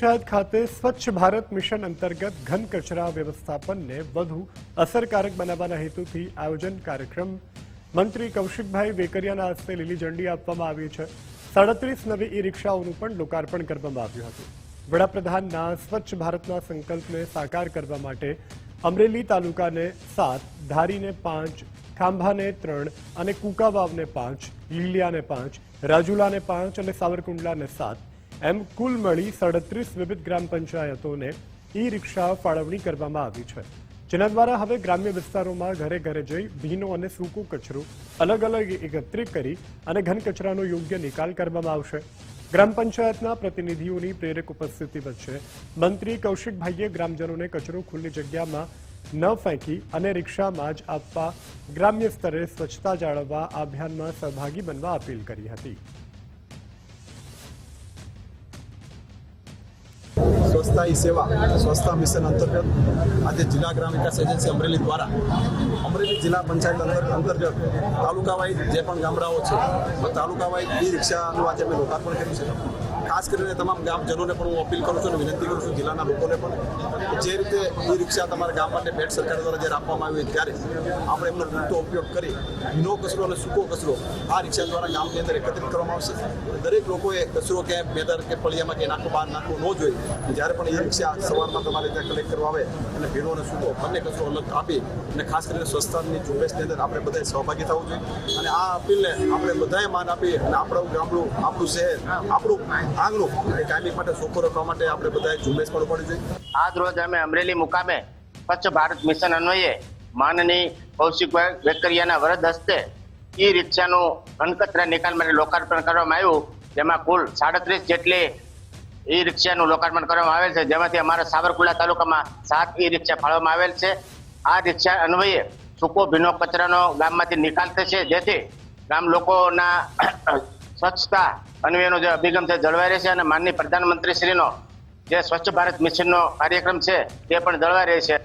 પંચાયત ખાતે સ્વચ્છ ભારત મિશન અંતર્ગત ઘન કચરા વ્યવસ્થાપનને વધુ અસરકારક બનાવવાના હેતુથી આયોજન કાર્યક્રમ મંત્રી કૌશિકભાઈ વેકરિયાના હસ્તે લીલી ઝંડી આપવામાં આવી છે। 37 નવી ઈ રિક્ષાઓનું પણ લોકાર્પણ કરવામાં આવ્યું હતું। વડાપ્રધાનના સ્વચ્છ ભારતના સંકલ્પને સાકાર કરવા માટે અમરેલી તાલુકાને 7, ધારીને 5, ખાંભાને 3 અને કુકાવાવને 5, લીલિયાને 5, રાજુલાને 5 અને સાવરકુંડલાને 7 એમ કુલ મળી 37 વિવિધ ગ્રામ પંચાયતોને ઈ રિક્ષા ફાળવણી કરવામાં આવી છે, જેના દ્વારા હવે ગ્રામ્ય વિસ્તારોમાં ઘરે ઘરે જઈ ભીનો અને સૂકો કચરો અલગ અલગ એકત્રિત કરી અને ઘન કચરાનો યોગ્ય નિકાલ કરવામાં આવશે। ગ્રામ પંચાયતના પ્રતિનિધિઓની પ્રેરક ઉપસ્થિતિ વચ્ચે મંત્રી કૌશિકભાઈએ ગ્રામજનોને કચરો ખુલ્લી જગ્યામાં ન ફેંકી અને રિક્ષામાં જ આપવા ગ્રામ્ય સ્તરે સ્વચ્છતા જાળવવા આ અભિયાનમાં સહભાગી બનવા અપીલ કરી હતી। સ્વચ્છતા ही सेवा સ્વચ્છતા મિશન અંતર્ગત આજે જિલ્લા ગ્રામ વિકાસ એજન્સી અમરેલી દ્વારા અમરેલી જિલ્લા પંચાયત અંતર્ગત તાલુકા વાઇઝ જે પણ ગામડાઓ છે તાલુકા વાઇઝ ઈ રિક્ષાનું આજે અમે લોકાર્પણ કર્યું છે। ખાસ કરીને તમામ ગામજનોને પણ હું અપીલ કરું છું અને વિનંતી કરું છું જિલ્લાના લોકોને પણ જે રીતે ઈ રિક્ષા તમારા ગામ માટે ભેટ સરકાર દ્વારા જ્યારે આપવામાં આવી ત્યારે આપણે એમનો પૂરતો ઉપયોગ કરી ભીનો કચરો અને સૂકો કચરો આ રિક્ષા દ્વારા ગામની અંદર એકત્રિત કરવામાં આવશે। દરેક લોકોએ કચરો ક્યાંય બેદર કે ફળિયામાં ક્યાંય નાખો બહાર નાખવો ન જોઈએ। જ્યારે પણ ઈ રિક્ષા સવારમાં તમારે ત્યાં કલેક્ટ કરવા આવે અને ભીનો અને સૂકો બંને કચરો અલગ આપી અને ખાસ કરીને સ્વચ્છતાની ઝુંબેશની અંદર આપણે બધાએ સહભાગી થવું જોઈએ અને આ અપીલને આપણે બધાએ માન આપી અને આપણું ગામડું, આપણું શહેર, આપણું આંગણું એ કાયમી માટે ચોખ્ખું રાખવા માટે આપણે બધાએ ઝુંબેશ પણ ઉપાડવી જોઈએ। આજ રોજ અમે અમરેલી મુકામે સ્વચ્છ ભારત મિશન અન્વયે માનનીય કૌશિકભાઈ વેકરિયાના વરદ હસ્તે ઈ રિક્ષાનું ઘનકચરા નિકાલ માટે લોકાર્પણ કરવામાં આવ્યું, જેમાં કુલ 37 જેટલી ઈ રિક્ષાનું લોકાર્પણ કરવામાં આવેલ છે, જેમાંથી અમારા સાવરકુંડલા તાલુકામાં 7 ઈ રિક્ષા ફાળવવામાં આવેલ છે। આ રિક્ષા અન્વયે સૂકો ભીનો કચરાનો ગામમાંથી નિકાલ થશે, જેથી ગામ લોકોના સ્વચ્છતા અન્વયનો જે અભિગમ છે જળવાઈ રહેશે અને માનનીય પ્રધાનમંત્રીશ્રીનો જે સ્વચ્છ ભારત મિશનનો કાર્યક્રમ છે તે પણ જળવાઈ રહેશે।